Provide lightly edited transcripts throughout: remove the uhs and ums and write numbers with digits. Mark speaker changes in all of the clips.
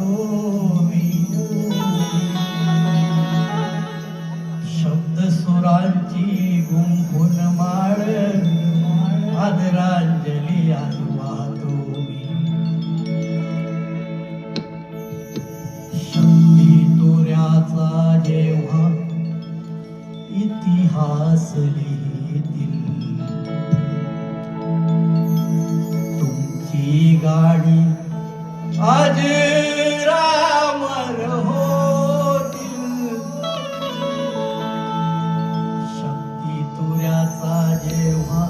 Speaker 1: मी शब्द सुरांची गुंफून माळ आदरांजली आज वाहतो मी शक्ती तुऱ्याचा जेव्हा इतिहास लिहितील तुमची गाडी आज रामर होतील शक्ती तुऱ्याचा जेव्हा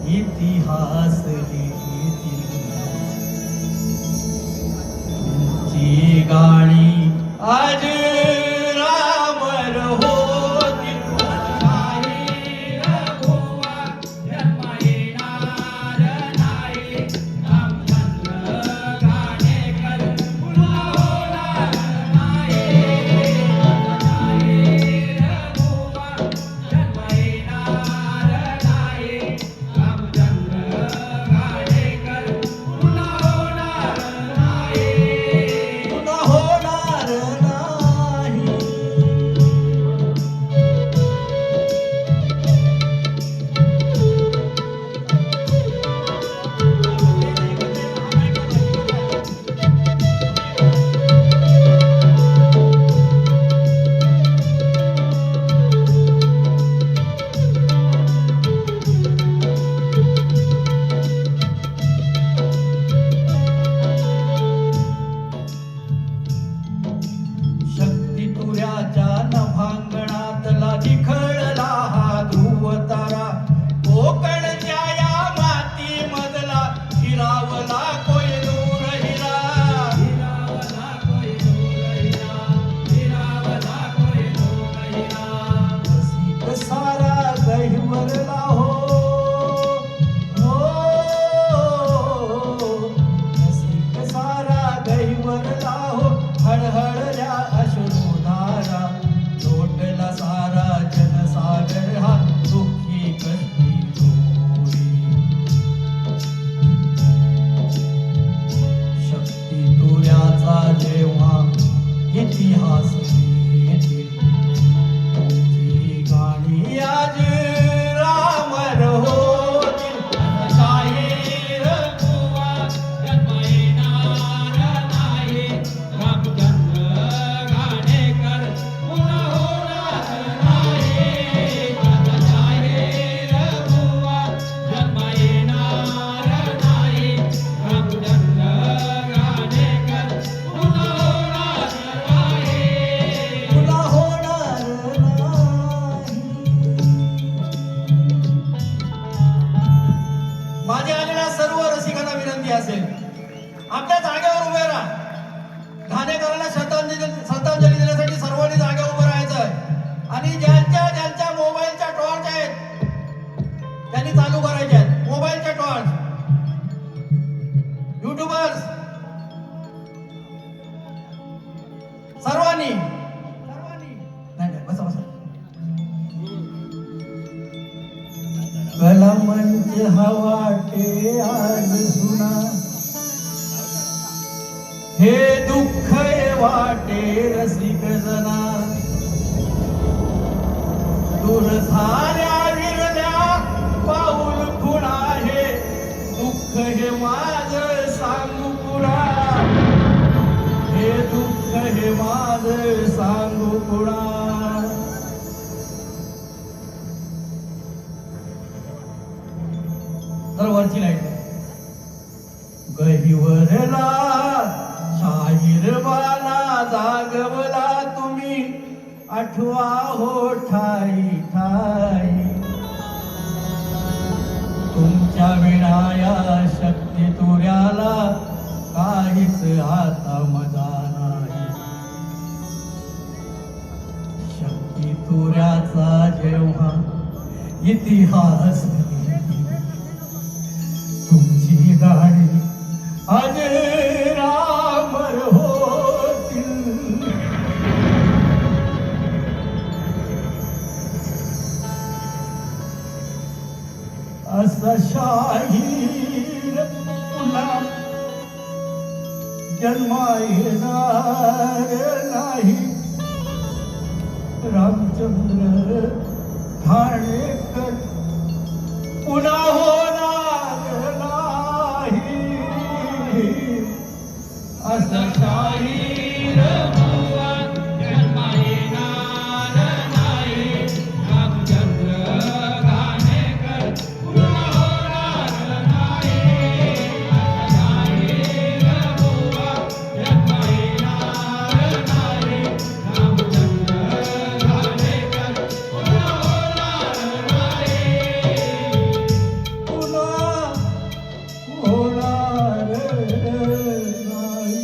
Speaker 1: इतिहास लिहितील तुमची गाडी आज रामर होतील नभांगणातला निखळला हा ध्रुव तारा कोकणच्या या माती मधला हिरावला कोयनूर हिरा हिरावला कोयनूर हिरा हिरावला कोयनूर हिरा रसिक सारा गहिवरला रसिक सारा गहिवरला हळहळल्या अश्रुधारा लोटला सारा जनसागर हा दुःखी कष्टी जोडी शक्ती तुऱ्याचा जेव्हा इतिहास लिहितील तुमची गाणी आज रामर होतील शाहीर बुवा जन्म येणार नाही रामचंद्र घाणेकर पुन्हा होणार नाही शाहीर बुवा जन्म येणार नाही रामचंद्र घाणेकर पुन्हा होणार नाही पुन्हा होणार नाही माझ्या आलेल्या सर्व रसिकांना विनंती असेल आपल्या जागेवर उभे राहा घाणेकरांना श्रद्धांजली देण्यासाठी सर्वांनी जागेवर उभं राहायचं आहे आणि ज्यांच्या मोबाईलच्या टॉर्च आहेत त्यांनी चालू करायचे आहेत मोबाईलच्या टॉर्च युट्यूबर्स सर्वांनी नाही बसा बसा कलामंच हवाटे आज सुना हे दुःख वाटे रसिक जना दूर झाल्या विरल्या पाऊल खुणा हे दुःख हे माझ सांगू पुढा हे दुःख हे माझ सांगू पुढा तर वरची लाईट गहिवरला शाहीर बाला जागवला तुम्ही आठवा हो ठाई ठाई तुमच्या विणाया शक्ती तुऱ्याला काहीच आता मजा नाही शक्ती तुऱ्याचा जेव्हा इतिहास तुमची गाडी आज रामर होतील असा शाहीर पुन्हा
Speaker 2: जन्मा येणार नाही रामचंद्र घाणेकर पुन्हा होणार नाही असं शाहीर बुवा जन्मा येणार नाही रामचंद्र घाणेकर पुन्हा होणार नाही असं शाहीर बुवा जन्मा येणार नाही रामचंद्र घाणेकर पुन्हा होणार नाही पुन्हा होणार नाही.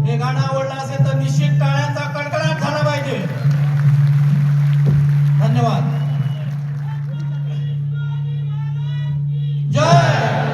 Speaker 1: हे गाणं आवडलं असेल तर निश्चित टाळ्यांचा कडकडाट झाला पाहिजे. धन्यवाद. जय